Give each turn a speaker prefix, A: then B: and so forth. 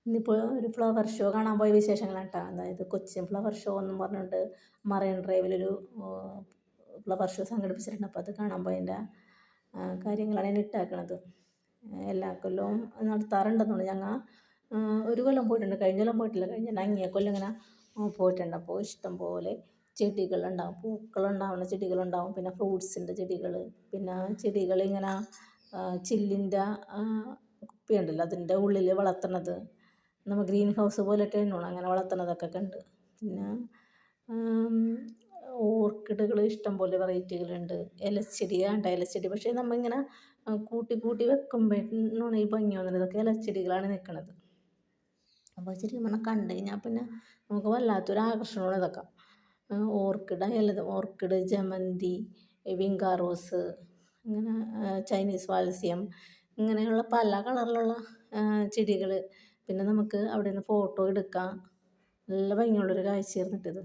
A: ഇന്നിപ്പോൾ ഒരു flower show കാണാൻ പോയ വിശേഷങ്ങളാണ് കേട്ടോ. അതായത് കൊച്ചിൻ ഫ്ലവർ ഷോ എന്നും പറഞ്ഞുകൊണ്ട് മറൈൻ ഡ്രൈവിലൊരു ഫ്ലവർ ഷോ സംഘടിപ്പിച്ചിട്ടുണ്ട്. അപ്പോൾ അത് കാണാൻ പോയതിൻ്റെ കാര്യങ്ങളാണ് ഞാൻ ഇട്ടാക്കണത്. എല്ലാ കൊല്ലവും നടത്താറുണ്ടെന്നുള്ളൂ. ഞങ്ങൾ ഒരു കൊല്ലം പോയിട്ടുണ്ട്, കഴിഞ്ഞ കൊല്ലം പോയിട്ടില്ല, കഴിഞ്ഞ അങ്ങേ കൊല്ലം ഇങ്ങനെ പോയിട്ടുണ്ട്. അപ്പോൾ ഇഷ്ടം പോലെ ചെടികളുണ്ടാവും, പൂക്കളുണ്ടാവുന്ന ചെടികളുണ്ടാവും, പിന്നെ ഫ്രൂട്ട്സിൻ്റെ ചെടികൾ, പിന്നെ ചെടികളിങ്ങനെ ചില്ലിൻ്റെ കുപ്പിയുണ്ടല്ലോ അതിൻ്റെ ഉള്ളിൽ വളർത്തുന്നത്, നമ്മൾ ഗ്രീൻ ഹൗസ് പോലെയൊക്കെ തന്നെയാണ് അങ്ങനെ വളർത്തുന്നതൊക്കെ ഉണ്ട്. പിന്നെ ഓർക്കിഡുകൾ ഇഷ്ടം പോലെ വെറൈറ്റികളുണ്ട്. ഇലച്ചെടിയാണ്ട് ഇലച്ചെടി, പക്ഷേ നമ്മളിങ്ങനെ കൂട്ടി കൂട്ടി വെക്കുമ്പോഴാണ് ഈ ഭംഗി വന്നത്. ഇതൊക്കെ ഇലച്ചെടികളാണ് നിൽക്കുന്നത്. അപ്പോൾ ശരിക്കും പറഞ്ഞാൽ കണ്ടു കഴിഞ്ഞാൽ പിന്നെ നമുക്ക് വല്ലാത്തൊരു ആകർഷണമാണ് ഇതൊക്കെ. ഓർക്കിഡ്, ജമന്തി, വിങ്കാ റോസ്, ഇങ്ങനെ ചൈനീസ് വാത്സ്യം, ഇങ്ങനെയുള്ള പല കളറിലുള്ള ചെടികൾ. പിന്നെ നമുക്ക് അവിടെ നിന്ന് ഫോട്ടോ എടുക്കാം. നല്ല ഭംഗിയുള്ളൊരു കാഴ്ചയായിരുന്നിട്ടിത്.